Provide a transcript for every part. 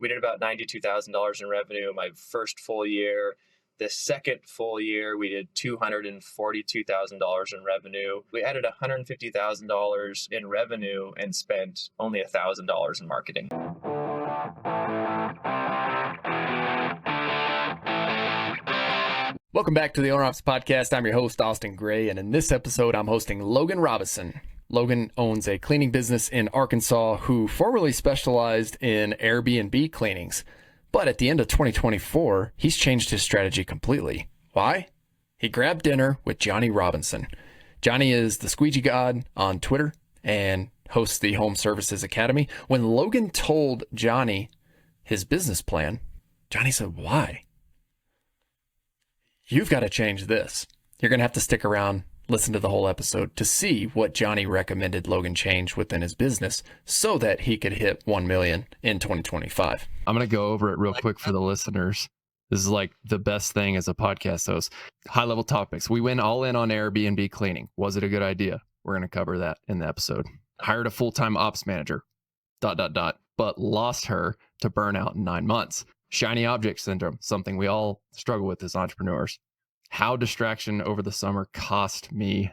We did about $92,000 in revenue my first full year. The second full year, we did $242,000 in revenue. We added $150,000 in revenue and spent only $1,000 in marketing. Welcome back to the Owner Ops Podcast. I'm your host, Austin Gray, and in this episode, I'm hosting Logan Robinson. Logan owns a cleaning business in Arkansas who formerly specialized in Airbnb cleanings. But at the end of 2024, he's changed his strategy completely. Why? He grabbed dinner with Johnny Robinson. Johnny is the Squeegee God on Twitter and hosts the Home Services Academy. When Logan told Johnny his business plan, Johnny said, "Why? You've got to change this." You're going to have to stick around, listen to the whole episode to see what Johnny recommended Logan change within his business so that he could hit 1 million in 2025. I'm going to go over it real quick for the listeners. This is like the best thing as a podcast host. High level topics. We went all in on Airbnb cleaning. Was it a good idea? We're going to cover that in the episode. Hired a full-time ops manager, ... but lost her to burnout in 9 months. Shiny object syndrome, something we all struggle with as entrepreneurs. How distraction over the summer cost me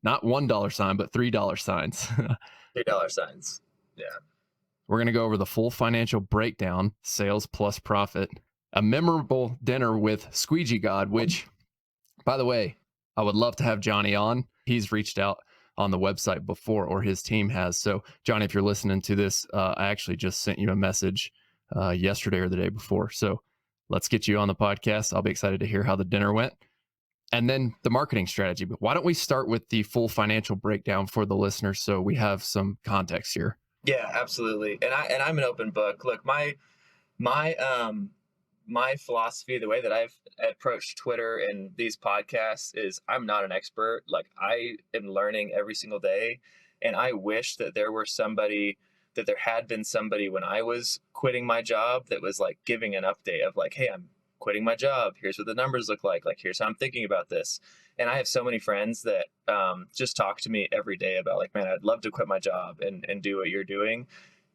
not $1 sign, but $3 signs. $3 signs. Yeah. We're going to go over the full financial breakdown, sales plus profit, a memorable dinner with Squeegee God, which, by the way, I would love to have Johnny on. He's reached out on the website before, or his team has. So, Johnny, if you're listening to this, I actually just sent you a message yesterday or the day before. So let's get you on the podcast. I'll be excited to hear how the dinner went. And then the marketing strategy. But why don't we start with the full financial breakdown for the listeners so we have some context here? Yeah, absolutely. And I'm an open book. Look, my philosophy, the way that I've approached Twitter and these podcasts is I'm not an expert. Like, I am learning every single day. And I wish that there had been somebody when I was quitting my job that was like giving an update of like, hey, I'm quitting my job. Here's what the numbers look like. Like, here's how I'm thinking about this. And I have so many friends that just talk to me every day about like, man, I'd love to quit my job and do what you're doing.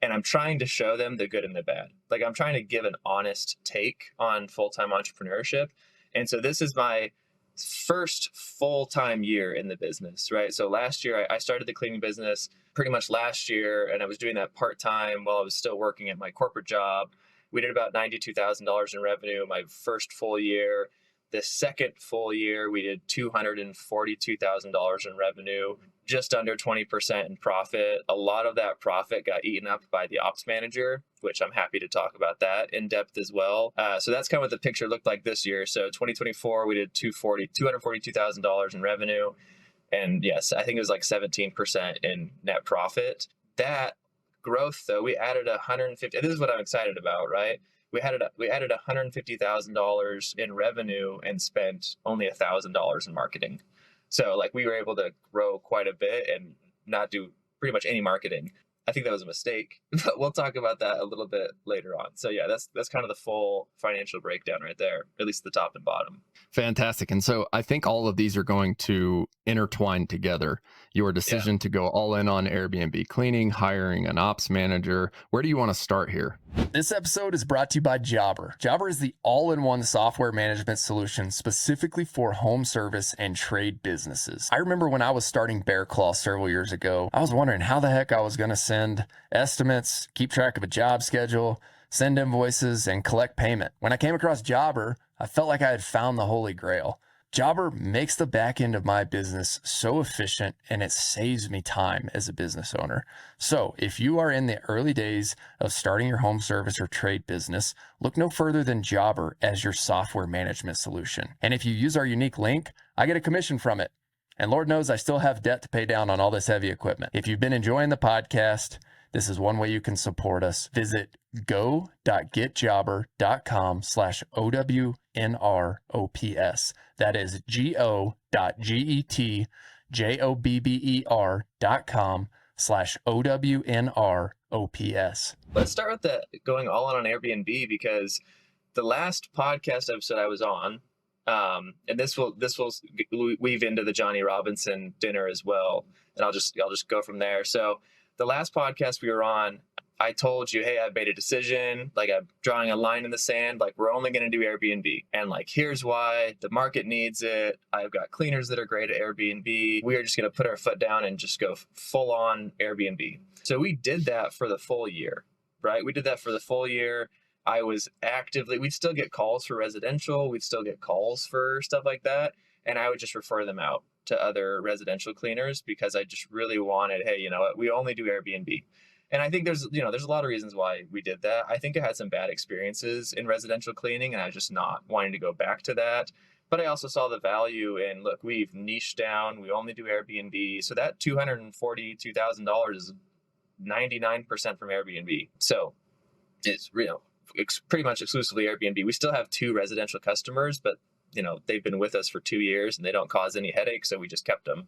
And I'm trying to show them the good and the bad. Like, I'm trying to give an honest take on full-time entrepreneurship. And so this is my first full-time year in the business, right? So last year I started the cleaning business pretty much last year, and I was doing that part-time while I was still working at my corporate job. We did about $92,000 in revenue my first full year. The second full year, we did $242,000 in revenue, just under 20% in profit. A lot of that profit got eaten up by the ops manager, which I'm happy to talk about that in depth as well. So that's kind of what the picture looked like this year. So 2024, we did $242,000 in revenue. And yes, I think it was like 17% in net profit. That growth, though, we added 150. This is what I'm excited about, right? We added $150,000 in revenue and spent only $1,000 in marketing. So like, we were able to grow quite a bit and not do pretty much any marketing. I think that was a mistake, but we'll talk about that a little bit later on. So yeah, that's kind of the full financial breakdown right there, at least the top and bottom. Fantastic. And so I think all of these are going to intertwine together. Your decision to go all in on Airbnb cleaning, hiring an ops manager. Where do you want to start here? This episode is brought to you by Jobber. Jobber is the all-in-one software management solution specifically for home service and trade businesses. I remember when I was starting Bear Claw several years ago, I was wondering how the heck I was going to send estimates, keep track of a job schedule, send invoices, and collect payment. When I came across Jobber, I felt like I had found the Holy Grail. Jobber makes the back end of my business so efficient, and it saves me time as a business owner. So if you are in the early days of starting your home service or trade business, look no further than Jobber as your software management solution. And if you use our unique link, I get a commission from it. And Lord knows I still have debt to pay down on all this heavy equipment. If you've been enjoying the podcast, this is one way you can support us. Visit go.getjobber.com/OWNROPS. That is go.getjobber.com/OWNROPS. Let's start with the going all in on Airbnb, because the last podcast episode I was on, and this will weave into the Johnny Robinson dinner as well, and I'll just go from there. So the last podcast we were on, I told you, hey, I've made a decision. Like, I'm drawing a line in the sand. Like, we're only going to do Airbnb. And like, here's why: the market needs it. I've got cleaners that are great at Airbnb. We are just going to put our foot down and just go full on Airbnb. So we did that for the full year, right? We did that for the full year. I was actively, we'd still get calls for residential. We'd still get calls for stuff like that. And I would just refer them out to other residential cleaners because I just really wanted, hey, you know what? We only do Airbnb. And I think there's a lot of reasons why we did that. I think I had some bad experiences in residential cleaning, and I was just not wanting to go back to that. But I also saw the value in, look, we've niched down. We only do Airbnb. So that $242,000 is 99% from Airbnb. So it's, pretty much exclusively Airbnb. We still have 2 residential customers, but they've been with us for 2 years and they don't cause any headaches, so we just kept them.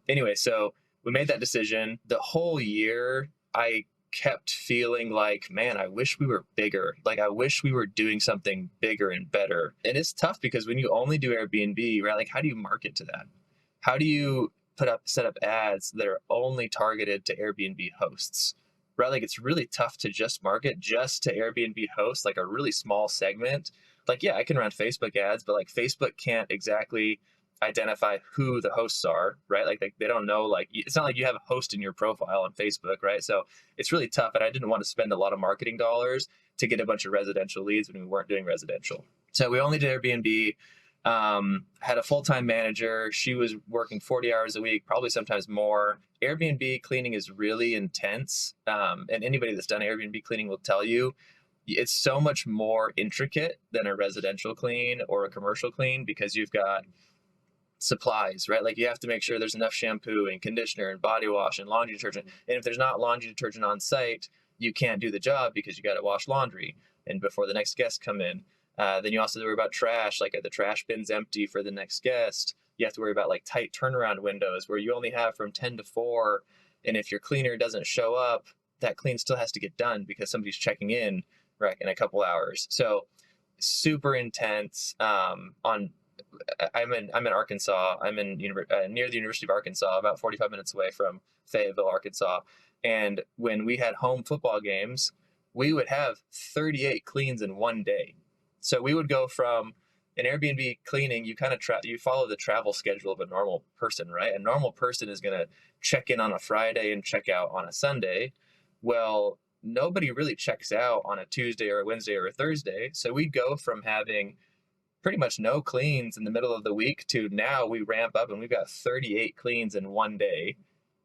Anyway, so we made that decision. The whole year, I kept feeling like, man, I wish we were bigger. Like, I wish we were doing something bigger and better. And it's tough because when you only do Airbnb, right, like, how do you market to that? How do you set up ads that are only targeted to Airbnb hosts? Right? Like, it's really tough to just market just to Airbnb hosts, like a really small segment. Like, yeah, I can run Facebook ads, but like, Facebook can't exactly identify who the hosts are, right? Like, they don't know, like, it's not like you have a host in your profile on Facebook, right? So it's really tough. And I didn't want to spend a lot of marketing dollars to get a bunch of residential leads when we weren't doing residential. So we only did Airbnb. Had a full-time manager. She was working 40 hours a week, probably sometimes more. Airbnb cleaning is really intense. And anybody that's done Airbnb cleaning will tell you it's so much more intricate than a residential clean or a commercial clean, because you've got supplies, right? Like, you have to make sure there's enough shampoo and conditioner and body wash and laundry detergent. And if there's not laundry detergent on site, you can't do the job because you got to wash laundry and before the next guests come in. Then you also have to worry about trash, like, are the trash bins empty for the next guest? You have to worry about like tight turnaround windows where you only have from 10 to 4. And if your cleaner doesn't show up, that clean still has to get done because somebody's checking in, right, in a couple hours. So super intense. I'm in Arkansas. I'm in near the University of Arkansas, about 45 minutes away from Fayetteville, Arkansas. And when we had home football games, we would have 38 cleans in one day. So we would go from an Airbnb cleaning, you kind of you follow the travel schedule of a normal person, right? A normal person is going to check in on a Friday and check out on a Sunday. Well, nobody really checks out on a Tuesday or a Wednesday or a Thursday. So we go from having pretty much no cleans in the middle of the week to now we ramp up and we've got 38 cleans in one day.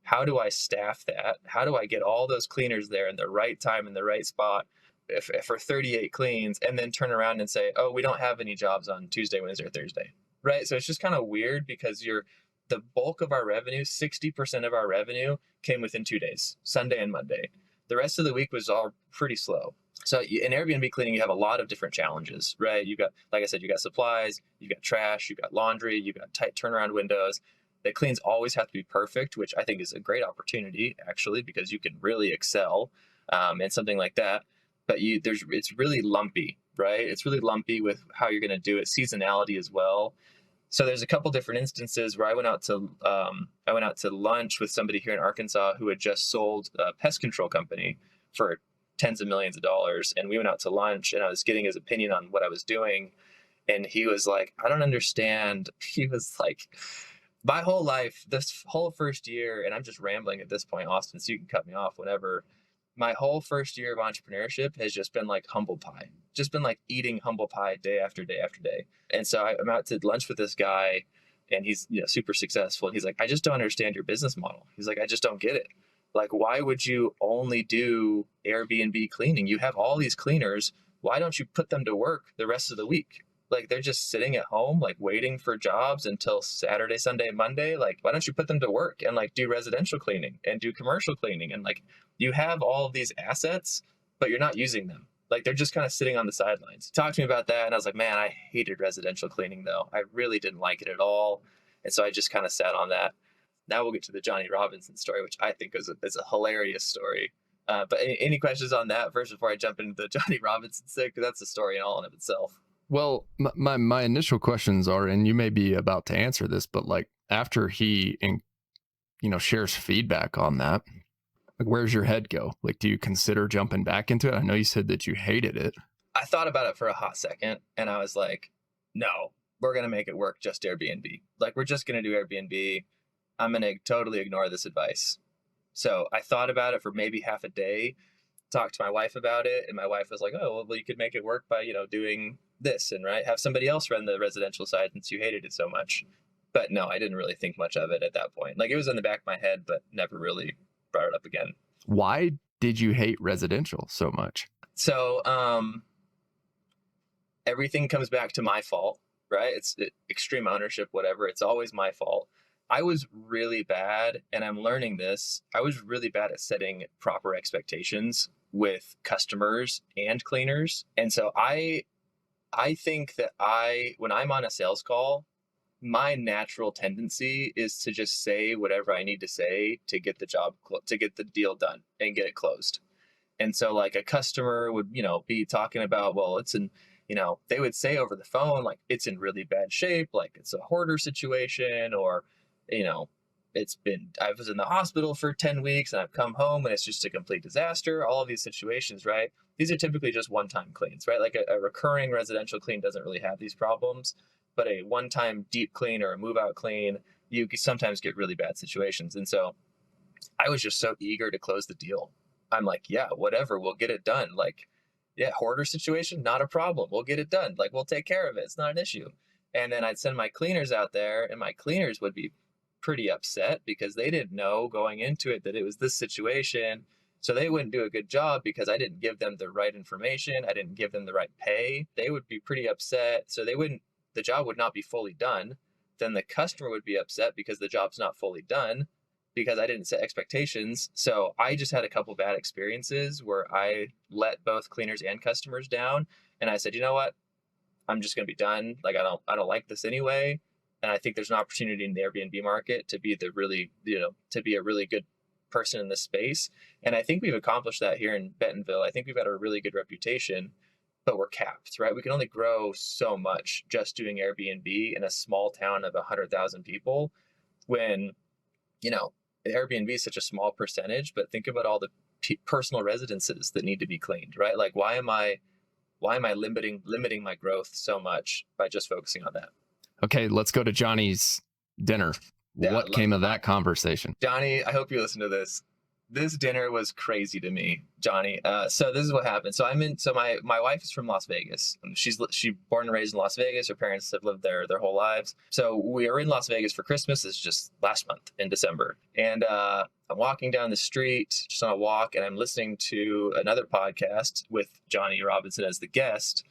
How do I staff that? How do I get all those cleaners there in the right time in the right spot for 38 cleans, and then turn around and say, oh, we don't have any jobs on Tuesday, Wednesday, or Thursday, right? So it's just kind of weird because the bulk of our revenue, 60% of our revenue came within 2 days, Sunday and Monday. The rest of the week was all pretty slow. So in Airbnb cleaning, you have a lot of different challenges, right? You got, like I said, you got supplies, you got trash, you got laundry, you got tight turnaround windows. The cleans always have to be perfect, which I think is a great opportunity, actually, because you can really excel in something like that. But it's really lumpy, right? It's really lumpy with how you're going to do it, seasonality as well. So there's a couple different instances where I went out to lunch with somebody here in Arkansas who had just sold a pest control company for tens of millions of dollars. And we went out to lunch and I was getting his opinion on what I was doing. And he was like, I don't understand. He was like, my whole life, this whole first year, and I'm just rambling at this point, Austin, so you can cut me off whenever. My whole first year of entrepreneurship has just been like humble pie, just been like eating humble pie day after day after day. And so I'm out to lunch with this guy and he's super successful. And he's like, I just don't understand your business model. He's like, I just don't get it. Like, why would you only do Airbnb cleaning? You have all these cleaners. Why don't you put them to work the rest of the week? Like, they're just sitting at home, like waiting for jobs until Saturday, Sunday, Monday. Like, why don't you put them to work and like do residential cleaning and do commercial cleaning? And like, you have all of these assets, but you're not using them. Like, they're just kind of sitting on the sidelines. He talked to me about that. And I was like, man, I hated residential cleaning though. I really didn't like it at all. And so I just kind of sat on that. Now we'll get to the Johnny Robinson story, which I think is a hilarious story. But any questions on that first before I jump into the Johnny Robinson thing? Because that's a story in all and of itself. Well, my initial questions are, and you may be about to answer this, but like after he, shares feedback on that, Like, where's your head go? Like, do you consider jumping back into it? I know you said that you hated it. I thought about it for a hot second and I was like, no, we're going to make it work just Airbnb. Like, we're just going to do Airbnb. I'm going to totally ignore this advice. So I thought about it for maybe half a day, talked to my wife about it. And my wife was like, oh, well, you could make it work by, doing this and have somebody else run the residential side since you hated it so much. But no, I didn't really think much of it at that point. Like, it was in the back of my head, but never really brought it up again. Why did you hate residential so much? So, everything comes back to my fault, right? It's extreme ownership, whatever. It's always my fault. I was really bad, and I'm learning this. I was really bad at setting proper expectations with customers and cleaners. And so I think that when I'm on a sales call, my natural tendency is to just say whatever I need to say to get the job, to get the deal done and get it closed. And so like a customer would, be talking about, well, they would say over the phone, like, it's in really bad shape, like it's a hoarder situation, or, I was in the hospital for 10 weeks and I've come home and it's just a complete disaster. All of these situations, right? These are typically just one-time cleans, right? Like a recurring residential clean doesn't really have these problems, but a one-time deep clean or a move-out clean, you sometimes get really bad situations. And so I was just so eager to close the deal. I'm like, yeah, whatever, we'll get it done. Like, yeah, hoarder situation, not a problem. We'll get it done. Like, we'll take care of it. It's not an issue. And then I'd send my cleaners out there, and my cleaners would be pretty upset because they didn't know going into it that it was this situation. So they wouldn't do a good job because I didn't give them the right information. I didn't give them the right pay. They would be pretty upset. So the job would not be fully done. Then the customer would be upset because the job's not fully done because I didn't set expectations. So I just had a couple bad experiences where I let both cleaners and customers down. And I said, you know what? I'm just going to be done. Like, I don't like this anyway. And I think there's an opportunity in the Airbnb market to be to be a really good person in this space. And I think we've accomplished that here in Bentonville. I think we've got a really good reputation, but we're capped, right? We can only grow so much just doing Airbnb in a small town of 100,000 people when, Airbnb is such a small percentage, but think about all the personal residences that need to be cleaned, right? Like, why am I limiting my growth so much by just focusing on that? Okay, let's go to Johnny's dinner. Yeah, what came of that conversation? Johnny, I hope you listen to this. This dinner was crazy to me, Johnny. So this is what happened. So my wife is from Las Vegas. She's born and raised in Las Vegas. Her parents have lived there their whole lives. So we were in Las Vegas for Christmas. It's just last month in December. And I'm walking down the street, just on a walk, and I'm listening to another podcast with Johnny Robinson as the guest.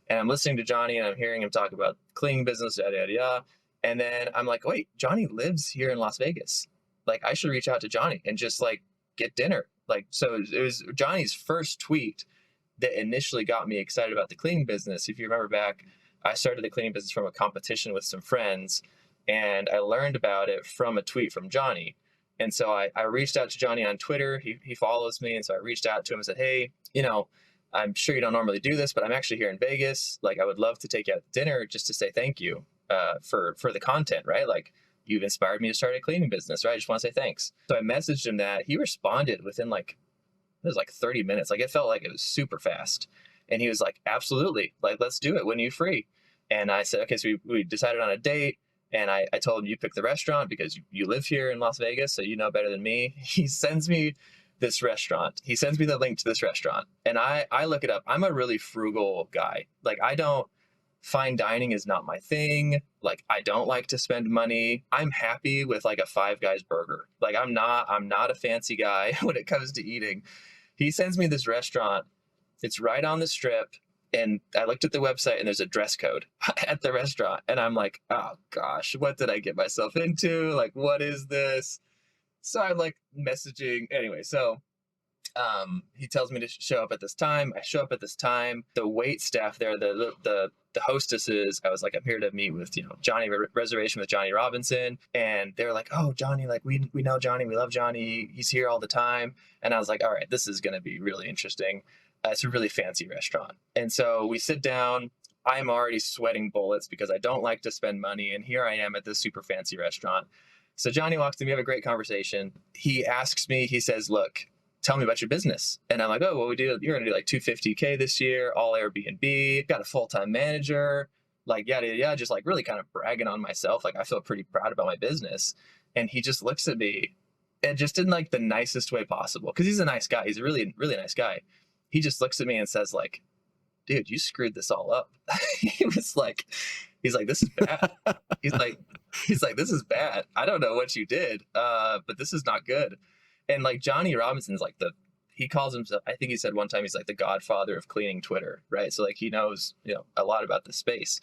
And I'm listening to Johnny and I'm hearing him talk about cleaning business, yada, yada, yada. And then I'm like, wait, Johnny lives here in Las Vegas. Like, I should reach out to Johnny and just like get dinner. Like, so it was Johnny's first tweet that initially got me excited about the cleaning business. If you remember back, I started the cleaning business from a competition with some friends, and I learned about it from a tweet from Johnny. And so I reached out to Johnny on Twitter. He follows me. And so I reached out to him and said, hey, I'm sure you don't normally do this, but I'm actually here in Vegas. Like, I would love to take you out to dinner just to say thank you for the content, right? Like, you've inspired me to start a cleaning business, right? I just want to say thanks. So I messaged him that. He responded within it was 30 minutes. Like, it felt like it was super fast. And he was like, absolutely. Like, let's do it. When are you free? And I said, okay, so we decided on a date. And I told him, you pick the restaurant because you live here in Las Vegas, so you know better than me. He sends me this restaurant. He sends me the link to this restaurant. And I look it up. I'm a really frugal guy. Like, fine dining is not my thing. Like, I don't like to spend money. I'm happy with like a Five Guys burger. Like, I'm not a fancy guy when it comes to eating. He sends me this restaurant. It's right on the strip. And I looked at the website and there's a dress code at the restaurant. And I'm like, oh gosh, what did I get myself into? Like, what is this? So I'm like messaging. Anyway, so he tells me to show up at this time. I show up at this time. The wait staff there, the hostesses, I was like, I'm here to meet with, Johnny, reservation with Johnny Robinson. And they're like, oh, Johnny, like we know Johnny. We love Johnny. He's here all the time. And I was like, all right, this is going to be really interesting. It's a really fancy restaurant. And so we sit down. I'm already sweating bullets because I don't like to spend money. And here I am at this super fancy restaurant. So Johnny walks to me, we have a great conversation. He asks me, he says, look, tell me about your business. And I'm like, oh, well, you're going to do like 250K this year, all Airbnb, got a full-time manager, like yada, yada, yada, just like really kind of bragging on myself. Like I feel pretty proud about my business. And he just looks at me and just in like the nicest way possible. Cause he's a nice guy. He's a really, really nice guy. He just looks at me and says like, dude, you screwed this all up. He's like, this is bad. He's like, this is bad. I don't know what you did, but this is not good. And like Johnny Robinson's like he calls himself, I think he said one time he's like the godfather of cleaning Twitter, right? So like he knows, a lot about the space.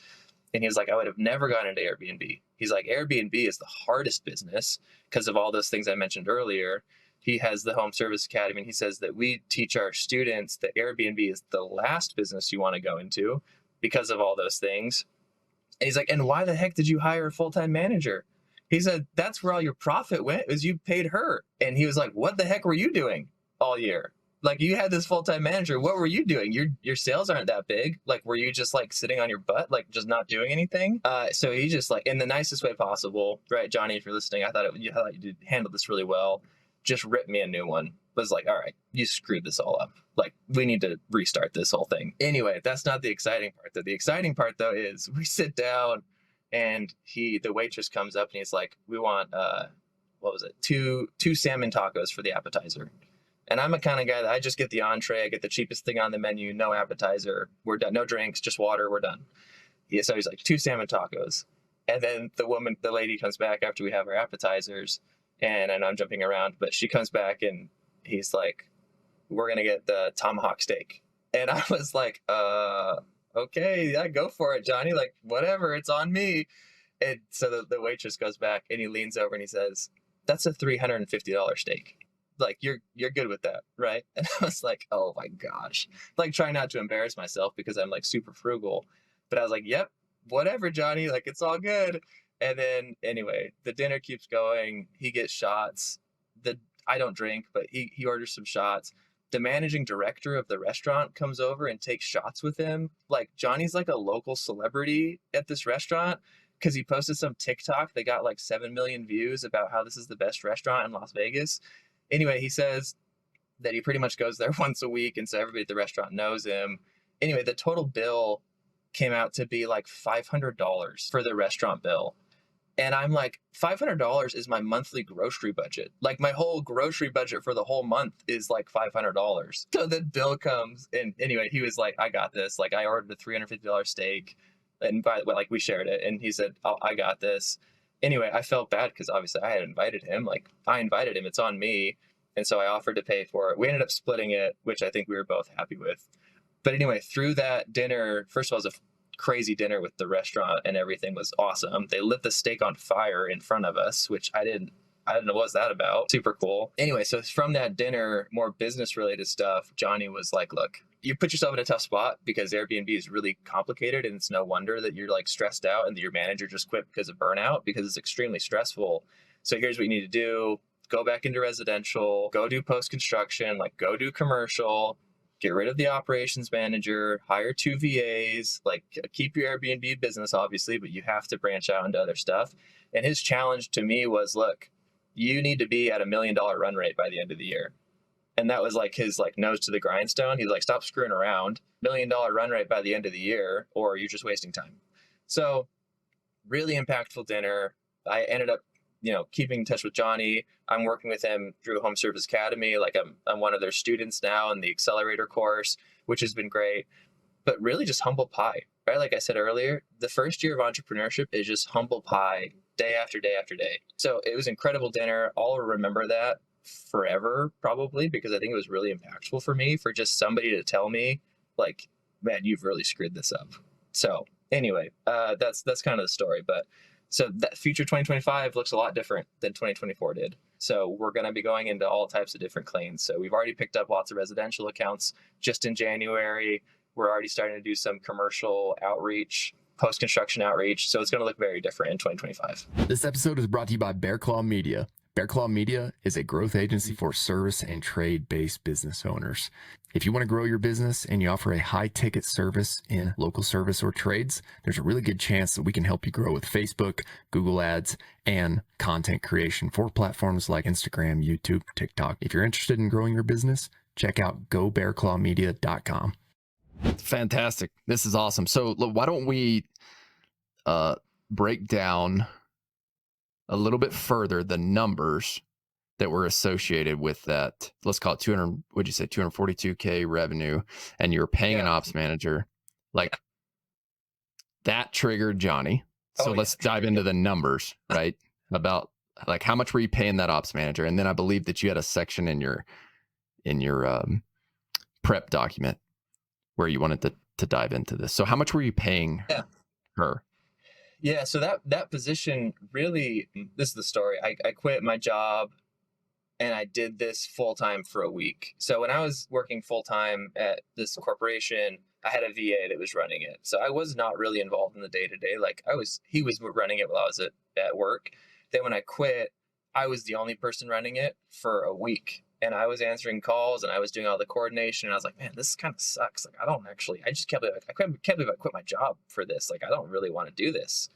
And he was like, I would have never gone into Airbnb. He's like, Airbnb is the hardest business because of all those things I mentioned earlier. He has the Home Service Academy, and he says that we teach our students that Airbnb is the last business you want to go into because of all those things. And he's like, and why the heck did you hire a full-time manager? He said, that's where all your profit went, is you paid her. And he was like, what the heck were you doing all year? Like you had this full-time manager. What were you doing? Your sales aren't that big. Like, were you just like sitting on your butt, like just not doing anything? So he just like, in the nicest way possible, right? Johnny, if you're listening, I thought you did handle this really well. Just ripped me a new one. Was like, all right, you screwed this all up. Like, we need to restart this whole thing. Anyway, that's not the exciting part though. The exciting part though is we sit down and the waitress comes up and he's like, we want, what was it? Two salmon tacos for the appetizer. And I'm a kind of guy that I just get the entree, I get the cheapest thing on the menu, no appetizer, we're done, no drinks, just water, we're done. Yeah, so he's like, 2 salmon tacos. And then the lady comes back after we have our appetizers, and I know I'm jumping around, but she comes back and he's like, we're going to get the tomahawk steak. And I was like, okay, yeah, go for it, Johnny. Like, whatever, it's on me. And so the waitress goes back and he leans over and he says, that's a $350 steak. Like, you're good with that, right? And I was like, oh my gosh. Like, trying not to embarrass myself because I'm like super frugal. But I was like, yep, whatever, Johnny. Like, it's all good. And then anyway, the dinner keeps going. He gets shots. I don't drink, but he orders some shots. The managing director of the restaurant comes over and takes shots with him. Like, Johnny's like a local celebrity at this restaurant because he posted some TikTok that got like 7 million views about how this is the best restaurant in Las Vegas. Anyway, he says that he pretty much goes there once a week, and so everybody at the restaurant knows him. Anyway, the total bill came out to be like $500 for the restaurant bill. And I'm like, $500 is my monthly grocery budget. Like, my whole grocery budget for the whole month is like $500. So the bill comes, and anyway, he was like, I got this. Like, I ordered a $350 steak, and like we shared it, and he said, I got this. Anyway, I felt bad because obviously I had invited him. Like, I invited him, it's on me. And so I offered to pay for it. We ended up splitting it, which I think we were both happy with. But anyway, through that dinner, first of all, it was a crazy dinner with the restaurant and everything was awesome. They lit the steak on fire in front of us, which I didn't know what's that about. Super cool. Anyway, so from that dinner, more business related stuff, Johnny was like, look, you put yourself in a tough spot because Airbnb is really complicated, and it's no wonder that you're like stressed out and that your manager just quit because of burnout, because it's extremely stressful. So here's what you need to do. Go back into residential, go do post-construction, like go do commercial, get rid of the operations manager, hire 2 VAs, like keep your Airbnb business, obviously, but you have to branch out into other stuff. And his challenge to me was, look, you need to be at $1 million run rate by the end of the year. And that was like his like nose to the grindstone. He's like, stop screwing around, $1 million run rate by the end of the year, or you're just wasting time. So really impactful dinner. I ended up, keeping in touch with Johnny. I'm working with him through Home Service Academy. Like I'm one of their students now in the accelerator course, which has been great, but really just humble pie, right? Like I said earlier, the first year of entrepreneurship is just humble pie day after day after day. So it was incredible dinner. I'll remember that forever, probably, because I think it was really impactful for me, for just somebody to tell me like, man, you've really screwed this up. So anyway, that's kind of the story. But so that future 2025 looks a lot different than 2024 did. So we're going to be going into all types of different claims. So we've already picked up lots of residential accounts just in January. We're already starting to do some commercial outreach, post-construction outreach. So it's going to look very different in 2025. This episode is brought to you by Bear Claw Media. Bear Claw Media is a growth agency for service and trade-based business owners. If you want to grow your business and you offer a high-ticket service in local service or trades, there's a really good chance that we can help you grow with Facebook, Google Ads, and content creation for platforms like Instagram, YouTube, TikTok. If you're interested in growing your business, check out gobearclawmedia.com. Fantastic. This is awesome. So why don't we break down a little bit further the numbers that were associated with that, let's call it 200, would you say 242K revenue, and you're paying an ops manager, like that triggered Johnny. So let's dive into the numbers, right? About like how much were you paying that ops manager? And then I believe that you had a section in your prep document where you wanted to dive into this. So how much were you paying her? Yeah, so that position really, this is the story. I quit my job and I did this full time for a week. So when I was working full time at this corporation, I had a VA that was running it. So I was not really involved in the day to day. Like he was running it while I was at work. Then when I quit, I was the only person running it for a week. And I was answering calls and I was doing all the coordination. And I was like, man, this kind of sucks. Like, I just can't believe I quit my job for this. Like, I don't really want to do this.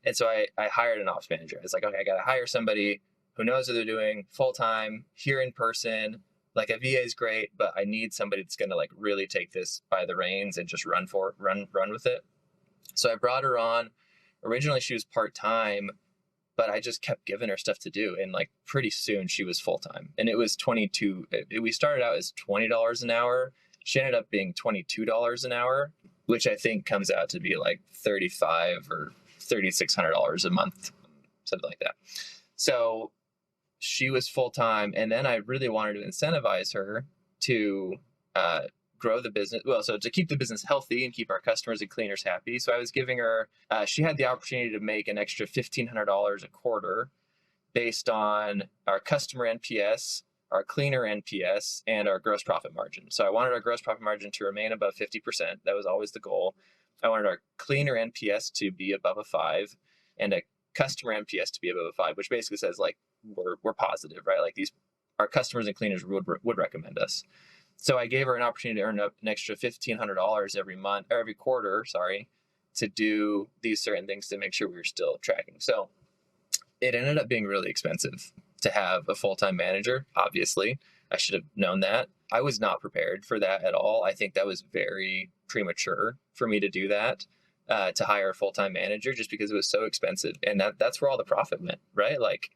And so I hired an ops manager. I was like, okay, I got to hire somebody who knows what they're doing full time here in person. Like a VA is great, but I need somebody that's going to like really take this by the reins and just run with it. So I brought her on. Originally she was part-time, but I just kept giving her stuff to do. And like pretty soon she was full-time, and it was we started out as $20 an hour. She ended up being $22 an hour, which I think comes out to be like $3,500 or $3,600 a month, something like that. So she was full-time, and then I really wanted to incentivize her to grow the business. Well, so to keep the business healthy and keep our customers and cleaners happy. So I was giving her, she had the opportunity to make an extra $1,500 a quarter based on our customer NPS, our cleaner NPS, and our gross profit margin. So I wanted our gross profit margin to remain above 50%. That was always the goal. I wanted our cleaner NPS to be above a 5 and a customer NPS to be above a 5, which basically says like we're positive, right? Like our customers and cleaners would recommend us. So I gave her an opportunity to earn up an extra $1,500 every month or every quarter, to do these certain things to make sure we were still tracking. So it ended up being really expensive to have a full-time manager. Obviously, I should have known that. I was not prepared for that at all. I think that was very premature for me to do that, to hire a full-time manager, just because it was so expensive. And that's where all the profit went, right? Like,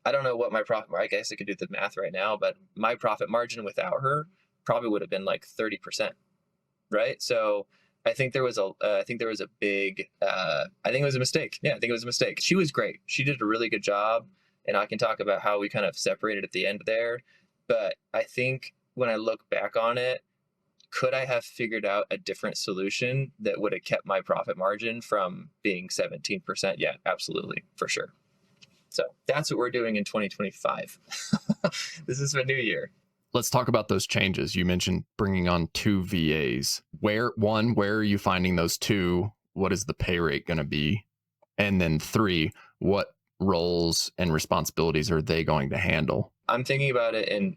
I don't know what my profit, I guess I could do the math right now, but my profit margin without her probably would have been like 30%, right? So I think there was a big, I think it was a mistake. Yeah, I think it was a mistake. She was great. She did a really good job. And I can talk about how we kind of separated at the end there. But I think when I look back on it, could I have figured out a different solution that would have kept my profit margin from being 17%? Yeah, absolutely, for sure. So that's what we're doing in 2025. This is a new year. Let's talk about those changes. You mentioned bringing on 2 VAs. Where are you finding those 2? What is the pay rate going to be? And then 3, what roles and responsibilities are they going to handle? I'm thinking about it in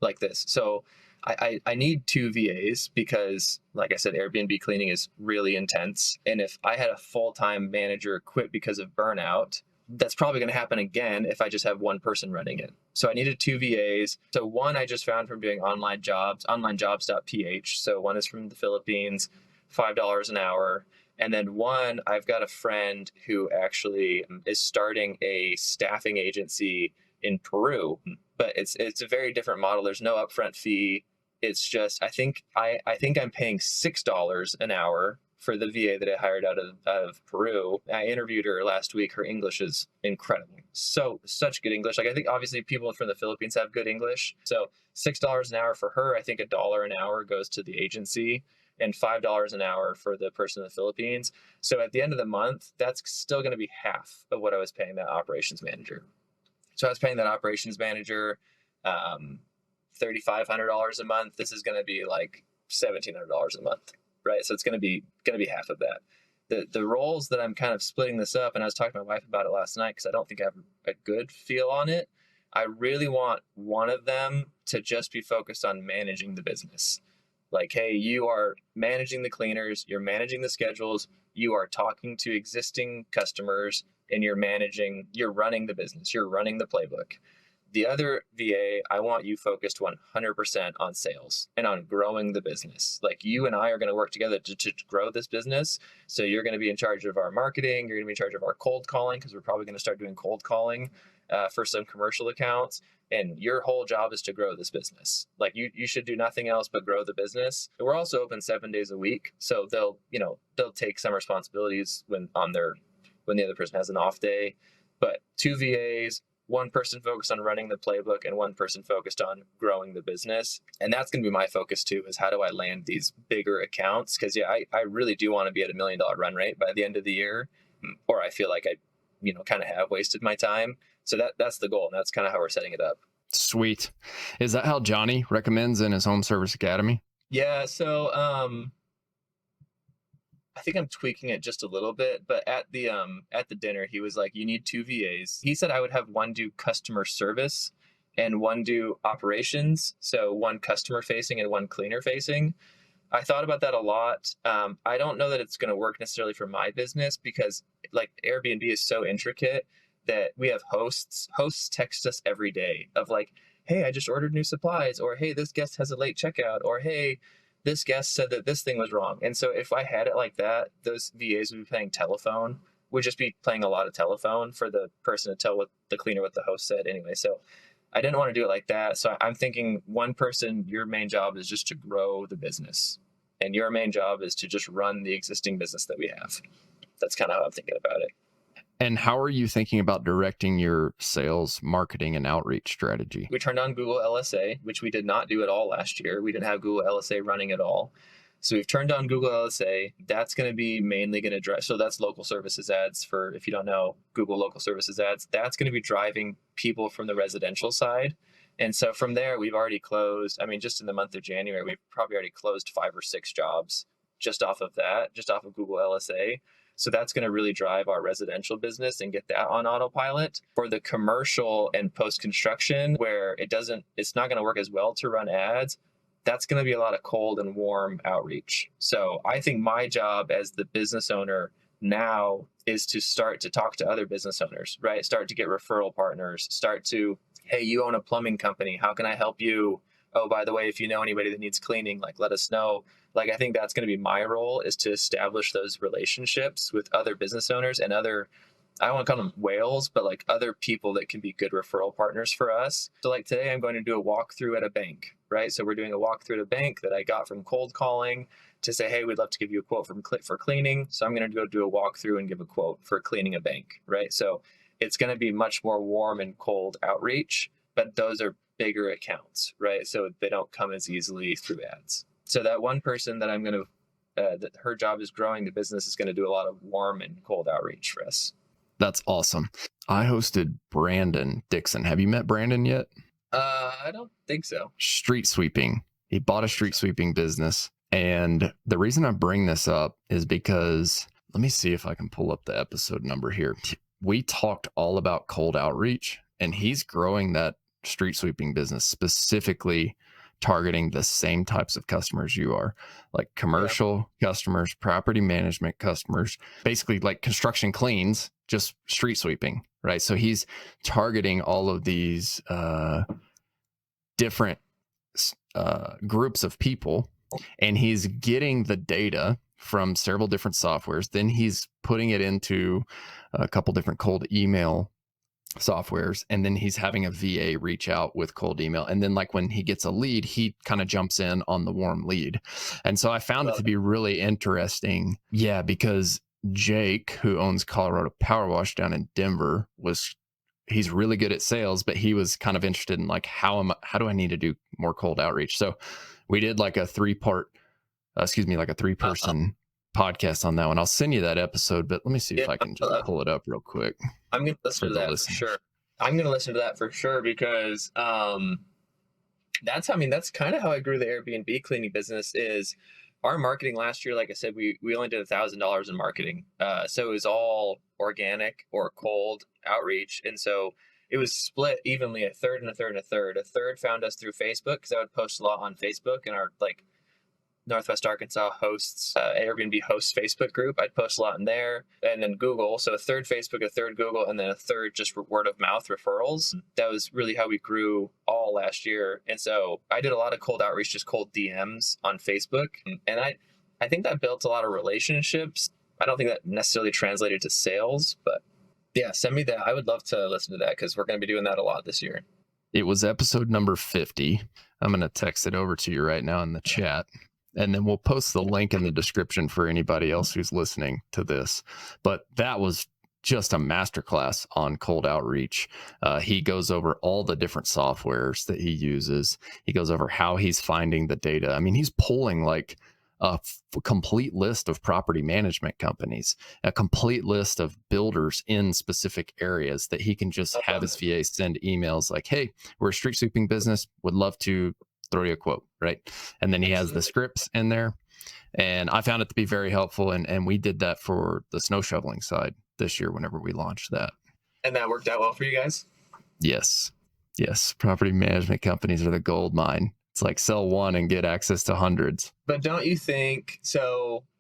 like this. So I need 2 VAs because, like I said, Airbnb cleaning is really intense. And if I had a full-time manager quit because of burnout, that's probably going to happen again if I just have one person running it. So I needed 2 VAs. So one I just found from doing online jobs, onlinejobs.ph. So one is from the Philippines, $5 an hour. And then one, I've got a friend who actually is starting a staffing agency in Peru, but it's a very different model. There's no upfront fee. It's just, I think I'm paying $6 an hour for the VA that I hired out of Peru. I interviewed her last week. Her English is incredible. Such good English. Like, I think obviously people from the Philippines have good English. So $6 an hour for her. I think $1 an hour goes to the agency, and $5 an hour for the person in the Philippines. So at the end of the month, that's still going to be half of what I was paying that operations manager. So I was paying that operations manager $3,500 a month. This is going to be like $1,700 a month, right? So it's going to be half of that. the roles that I'm kind of splitting this up, and I was talking to my wife about it last night because I don't think I have a good feel on it. I really want one of them to just be focused on managing the business. Like, hey, you are managing the cleaners, you're managing the schedules, you are talking to existing customers, and you're running the business, you're running the playbook. The other VA, I want you focused 100% on sales and on growing the business. Like, you and I are going to work together to grow this business. So you're going to be in charge of our marketing. You're going to be in charge of our cold calling, because we're probably going to start doing cold calling for some commercial accounts. And your whole job is to grow this business. Like, you should do nothing else but grow the business. We're also open 7 days a week. So they'll take some responsibilities when the other person has an off day. But 2 VAs, one person focused on running the playbook and one person focused on growing the business. And that's going to be my focus too, is how do I land these bigger accounts? Because I really do want to be at $1 million run rate by the end of the year, or I feel like I kind of have wasted my time. So that's the goal, and that's kind of how we're setting it up. Sweet. Is that how Johnny recommends in his Home Service Academy? Yeah, so I think I'm tweaking it just a little bit, but at the dinner, he was like, you need 2 VAs. He said I would have one do customer service and one do operations. So one customer facing and one cleaner facing. I thought about that a lot. I don't know that it's going to work necessarily for my business, because like Airbnb is so intricate that we have hosts. Hosts text us every day of like, hey, I just ordered new supplies, or hey, this guest has a late checkout, or hey, this guest said that this thing was wrong. And so if I had it like that, those VAs would be playing telephone, would just be playing a lot of telephone for the person to tell what the cleaner, what the host said anyway. So I didn't want to do it like that. So I'm thinking one person, your main job is just to grow the business, and your main job is to just run the existing business that we have. That's kind of how I'm thinking about it. And how are you thinking about directing your sales, marketing, and outreach strategy? We turned on Google LSA, which we did not do at all last year. We didn't have Google LSA running at all. So we've turned on Google LSA. That's going to be mainly going to drive. So that's local services ads for, if you don't know, Google local services ads. That's going to be driving people from the residential side. And so from there, we've already closed, just in the month of January, we've probably already closed 5 or 6 jobs just off of that, just off of Google LSA. So that's going to really drive our residential business and get that on autopilot. For the commercial and post-construction, where it's not going to work as well to run ads, that's going to be a lot of cold and warm outreach. So I think my job as the business owner now is to start to talk to other business owners, right? Start to get referral partners, start to, hey, you own a plumbing company. How can I help you? Oh, by the way, if you know anybody that needs cleaning, like, let us know. Like, I think that's going to be my role, is to establish those relationships with other business owners and other, I don't want to call them whales, but like other people that can be good referral partners for us. So like today, I'm going to do a walkthrough at a bank, right? So we're doing a walkthrough at a bank that I got from cold calling to say, hey, we'd love to give you a quote for cleaning. So I'm going to go do a walkthrough and give a quote for cleaning a bank, right? So it's going to be much more warm and cold outreach, but those are bigger accounts, right? So they don't come as easily through ads. So that one person that I'm going to, that her job is growing the business, is going to do a lot of warm and cold outreach for us. That's awesome. I hosted Brandon Dixon. Have you met Brandon yet? I don't think so. Street sweeping. He bought a street sweeping business. And the reason I bring this up is because, let me see if I can pull up the episode number here. We talked all about cold outreach, and he's growing that street sweeping business, specifically targeting the same types of customers you are, like commercial customers, property management customers, basically like construction cleans, just street sweeping, right? So he's targeting all of these different groups of people, and he's getting the data from several different softwares. Then he's putting it into a couple different cold email softwares, and then he's having a VA reach out with cold email, and then like when he gets a lead, he kind of jumps in on the warm lead. And so I found it to be really interesting, because Jake, who owns Colorado Power Wash down in Denver, he's really good at sales, but he was kind of interested in like, how do I need to do more cold outreach? So we did like a 3-person podcast on that one. I'll send you that episode, but let me see if I can just pull it up real quick. I'm going to listen to that for sure. I'm going to listen to that for sure, because that's kind of how I grew the Airbnb cleaning business. Is our marketing last year, like I said, we only did $1,000 in marketing. So it was all organic or cold outreach. And so it was split evenly, a third and a third and a third. A third found us through Facebook because I would post a lot on Facebook, and our like Northwest Arkansas hosts, Airbnb hosts Facebook group. I'd post a lot in there, and then Google. So a third Facebook, a third Google, and then a third just word of mouth referrals. That was really how we grew all last year. And so I did a lot of cold outreach, just cold DMs on Facebook. And I think that built a lot of relationships. I don't think that necessarily translated to sales, but yeah, send me that. I would love to listen to that because we're going to be doing that a lot this year. It was episode number 50. I'm going to text it over to you right now in the chat. And then we'll post the link in the description for anybody else who's listening to this. But that was just a masterclass on cold outreach. He goes over all the different softwares that he uses. He goes over how he's finding the data. I mean, he's pulling like a complete list of property management companies, a complete list of builders in specific areas that he can just have his VA send emails like, hey, we're a street sweeping business, would love to throw you a quote, right? And then he has the scripts in there. And I found it to be very helpful. And we did that for the snow shoveling side this year whenever we launched that. And that worked out well for you guys? Yes. Yes. Property management companies are the gold mine. It's like sell one and get access to hundreds. But don't you think,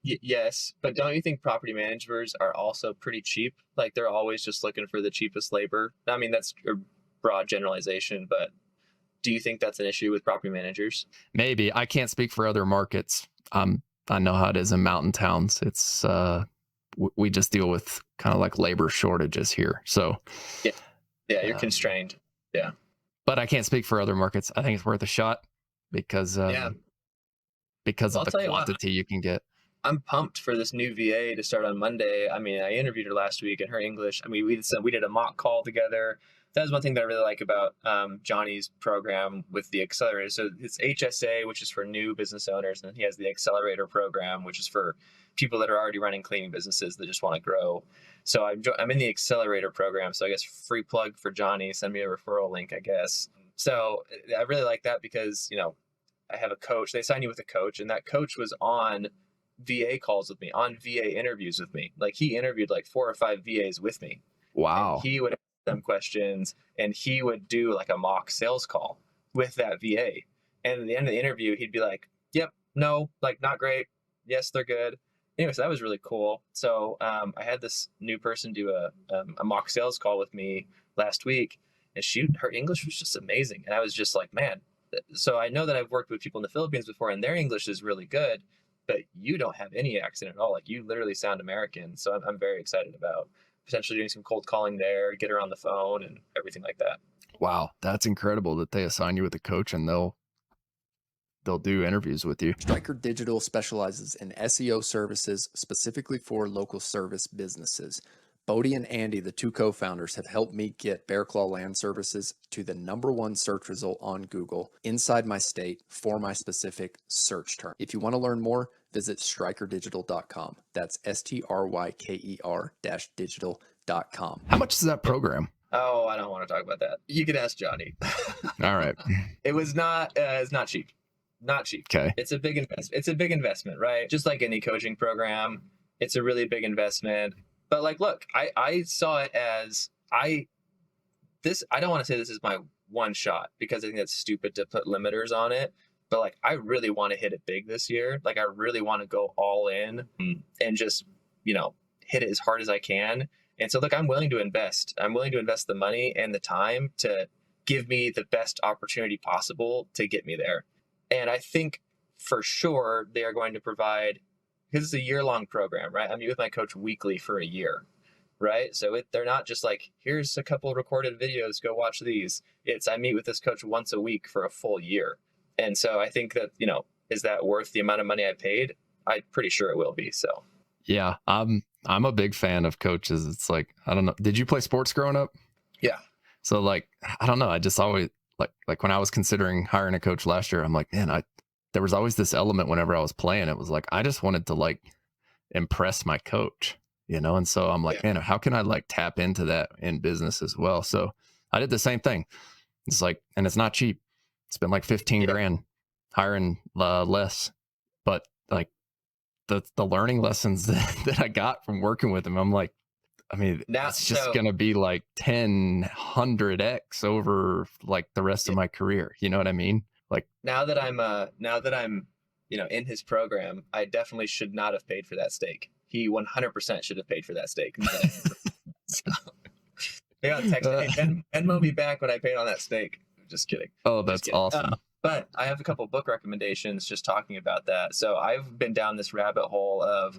yes, but don't you think property managers are also pretty cheap? Like they're always just looking for the cheapest labor. I mean, that's a broad generalization, but do you think that's an issue with property managers? Maybe. I can't speak for other markets. I know how it is in mountain towns. It's we just deal with kind of like labor shortages here. So yeah, you're constrained. Yeah. But I can't speak for other markets. I think it's worth a shot because of the quantity you can get. I'm pumped for this new VA to start on Monday. I mean, I interviewed her last week, and her English, I mean, we did a mock call together. That was one thing that I really like about Johnny's program with the accelerator. So it's HSA, which is for new business owners, and then he has the accelerator program, which is for people that are already running cleaning businesses that just want to grow. So I'm in the accelerator program. So I guess free plug for Johnny. Send me a referral link, I guess. So I really like that because, you know, I have a coach. They assign you with a coach, and that coach was on VA calls with me, on VA interviews with me. Like he interviewed like 4 or 5 VAs with me. Wow. And he would ask them questions, and he would do like a mock sales call with that VA. And at the end of the interview, he'd be like, yep, no, like not great. Yes, they're good. Anyways, that was really cool. So I had this new person do a mock sales call with me last week, and her English was just amazing. And I was just like, man. So I know that I've worked with people in the Philippines before, and their English is really good, but you don't have any accent at all. Like you literally sound American. So I'm very excited about potentially doing some cold calling there, get her on the phone and everything like that. Wow. That's incredible that they assign you with a coach and they'll do interviews with you. Striker Digital specializes in SEO services specifically for local service businesses. Bodie and Andy, the 2 co-founders, have helped me get Bear Claw Land Services to the #1 search result on Google inside my state for my specific search term. If you want to learn more, visit strikerdigital.com. That's STRYKER-digital.com. How much is that program? Oh, I don't want to talk about that. You could ask Johnny. All right. It's not cheap. Not cheap. Okay. It's a big investment, right? Just like any coaching program, it's a really big investment. But like, look, I saw it as I don't want to say this is my one shot because I think that's stupid to put limiters on it. But like, I really want to hit it big this year. Like, I really want to go all in and just, you know, hit it as hard as I can. And so, look, I'm willing to invest. I'm willing to invest the money and the time to give me the best opportunity possible to get me there. And I think for sure they are going to provide, because it's a year-long program, right? I meet with my coach weekly for a year, right? So they're not just like, here's a couple of recorded videos, go watch these. It's I meet with this coach once a week for a full year. And so I think that, you know, is that worth the amount of money I paid? I'm pretty sure it will be. So yeah, I'm a big fan of coaches. It's like, I don't know. Did you play sports growing up? Yeah. So like, I don't know. I just always like when I was considering hiring a coach last year, I'm like, man, there was always this element whenever I was playing. It was like, I just wanted to like impress my coach, you know? And so I'm like, man, how can I like tap into that in business as well? So I did the same thing. It's like, and it's not cheap. It's been like 15 grand hiring less, but like the learning lessons that I got from working with him, I'm like, I mean, Now, it's just so gonna be like 100x over like the rest of yeah, my career. You know what I mean? Like, now that I'm, in his program, I definitely should not have paid for that steak. He 100% should have paid for that steak. So, they got text, uh, hey, Venmo me back what I paid on that steak. Just kidding. oh, Just that's kidding. awesome. But I have a couple book recommendations just talking about that. So I've been down this rabbit hole of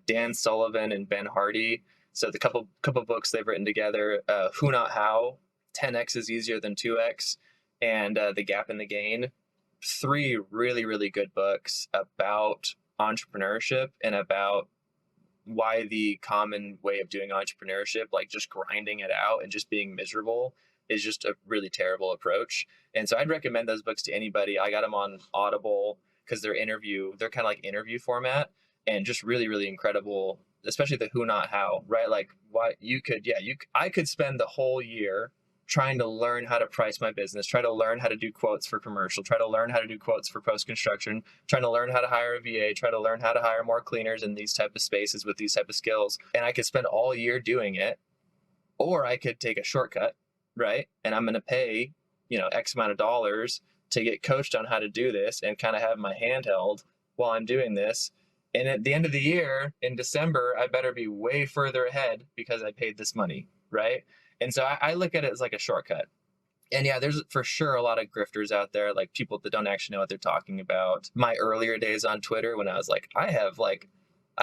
Dan Sullivan and Ben Hardy. So the couple books they've written together, Who Not How, 10x is easier than 2x, and The Gap and the Gain. Three really, really good books about entrepreneurship and about why the common way of doing entrepreneurship, like just grinding it out and just being miserable, is just a really terrible approach. And so I'd recommend those books to anybody. I got them on Audible because they're kind of like interview format, and just really, really incredible, especially the Who Not How, right? Like what you could, yeah, I could spend the whole year trying to learn how to price my business, try to learn how to do quotes for commercial, try to learn how to do quotes for post-construction, trying to learn how to hire a VA, try to learn how to hire more cleaners in these type of spaces with these type of skills. And I could spend all year doing it, or I could take a shortcut, right? And I'm going to pay, X amount of dollars to get coached on how to do this and kind of have my hand held while I'm doing this. And at the end of the year in December, I better be way further ahead because I paid this money, right? And so I look at it as like a shortcut. And yeah, there's for sure a lot of grifters out there, like people that don't actually know what they're talking about. My earlier days on Twitter, when I was like, I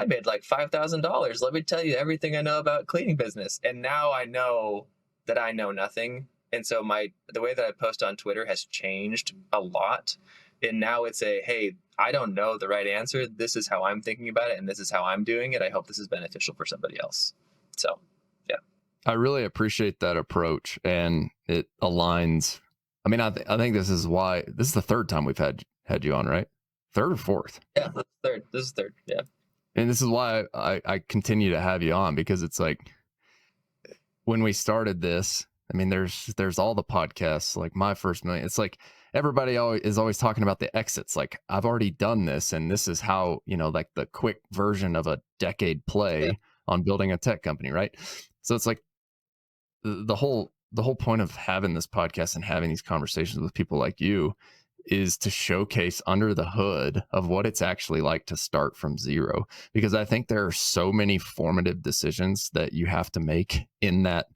made like $5,000. Let me tell you everything I know about cleaning business. And now I know that I know nothing. And so the way that I post on Twitter has changed a lot. And now it's hey, I don't know the right answer. This is how I'm thinking about it, and this is how I'm doing it. I hope this is beneficial for somebody else. So, yeah. I really appreciate that approach, and it aligns. I mean, I think this is the third time we've had you on, right? Third or fourth? Yeah, that's third. This is third. Yeah. And this is why I continue to have you on, because it's like when we started this, I mean, there's all the podcasts, like My First Million. It's like everybody is always talking about the exits. Like, I've already done this, and this is how, like the quick version of a decade play on building a tech company, right? So it's like the whole point of having this podcast and having these conversations with people like you is to showcase under the hood of what it's actually like to start from zero. Because I think there are so many formative decisions that you have to make in that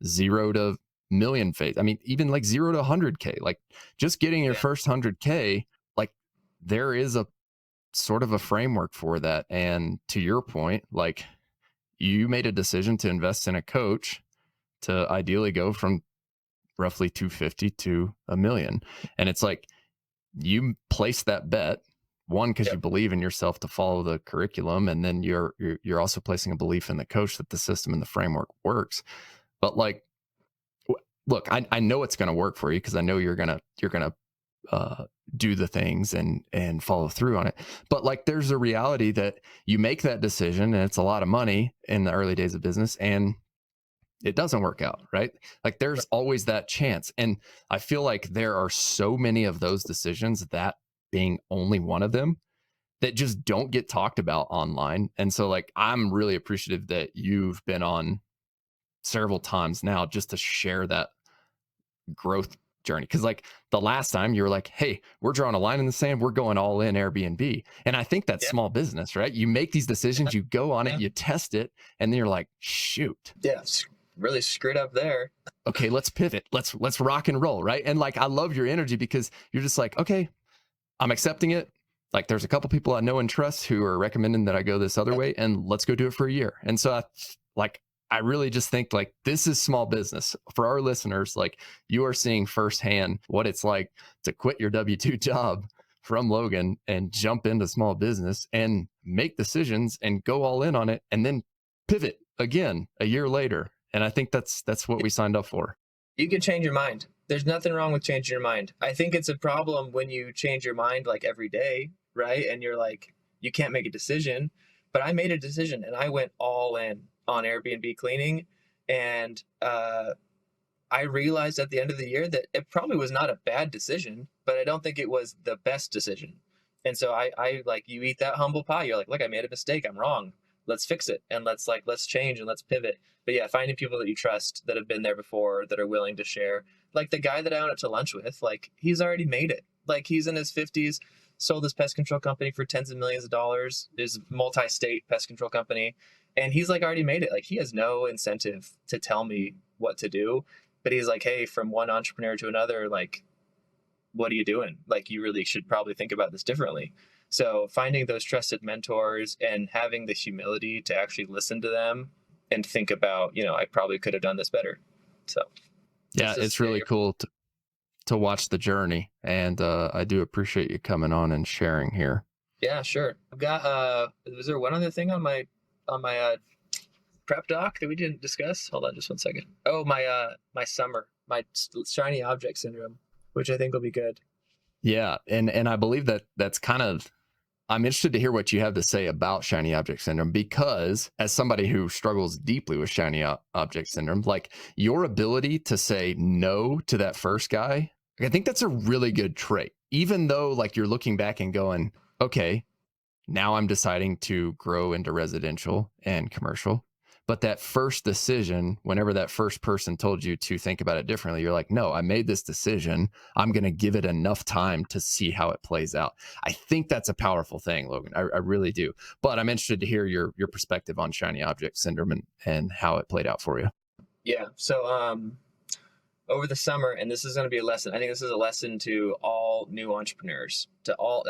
0 to million phase. I mean, even like 0 to 100K, like just getting your first 100K, like there is a sort of a framework for that. And to your point, like you made a decision to invest in a coach to ideally go from roughly 250 to a million. And it's like, you place that bet, one, because you believe in yourself to follow the curriculum, and then you're also placing a belief in the coach that the system and the framework works. But like, look, I know it's going to work for you, because I know you're gonna do the things and follow through on it. But like, there's a reality that you make that decision, and it's a lot of money in the early days of business, and it doesn't work out, right? Like there's always that chance. And I feel like there are so many of those decisions, that being only one of them, that just don't get talked about online. And so like, I'm really appreciative that you've been on several times now just to share that growth journey. Cause like the last time you were like, hey, we're drawing a line in the sand, we're going all in Airbnb. And I think that's small business, right? You make these decisions, you go on it, you test it, and then you're like, shoot. Yeah. Really screwed up there. Okay, let's pivot. Let's rock and roll, right? And like, I love your energy, because you're just like, okay, I'm accepting it. Like, there's a couple people I know and trust who are recommending that I go this other way, and let's go do it for a year. And so I really just think like this is small business for our listeners. Like, you are seeing firsthand what it's like to quit your W-2 job from Logan and jump into small business and make decisions and go all in on it, and then pivot again a year later. And I think that's what we signed up for. You can change your mind. There's nothing wrong with changing your mind. I think it's a problem when you change your mind like every day, right? And you're like, you can't make a decision. But I made a decision, and I went all in on Airbnb cleaning. And I realized at the end of the year that it probably was not a bad decision, but I don't think it was the best decision. And so I like, you eat that humble pie. You're like, look, I made a mistake. I'm wrong. Let's fix it. And let's change and let's pivot. But yeah, finding people that you trust that have been there before, that are willing to share. Like the guy that I went out to lunch with, like he's already made it. Like he's in his 50s, sold his pest control company for tens of millions of dollars, his multi-state pest control company. And he's like already made it. Like he has no incentive to tell me what to do. But he's like, hey, from one entrepreneur to another, like, what are you doing? Like, you really should probably think about this differently. So finding those trusted mentors and having the humility to actually listen to them and think about, I probably could have done this better. So Yeah, it's really cool to watch the journey. And I do appreciate you coming on and sharing here. Yeah, sure. I've got, was there one other thing on my prep doc that we didn't discuss? Hold on just one second. Oh, my summer, my shiny object syndrome, which I think will be good. Yeah. And I believe that's kind of, I'm interested to hear what you have to say about shiny object syndrome, because as somebody who struggles deeply with shiny object syndrome, like your ability to say no to that first guy, I think that's a really good trait, even though like you're looking back and going, okay, now I'm deciding to grow into residential and commercial. But that first decision, whenever that first person told you to think about it differently, you're like, no, I made this decision. I'm going to give it enough time to see how it plays out. I think that's a powerful thing, Logan. I really do. But I'm interested to hear your perspective on shiny object syndrome and how it played out for you. Yeah. So over the summer, and this is going to be a lesson. I think this is a lesson to all new entrepreneurs, to all,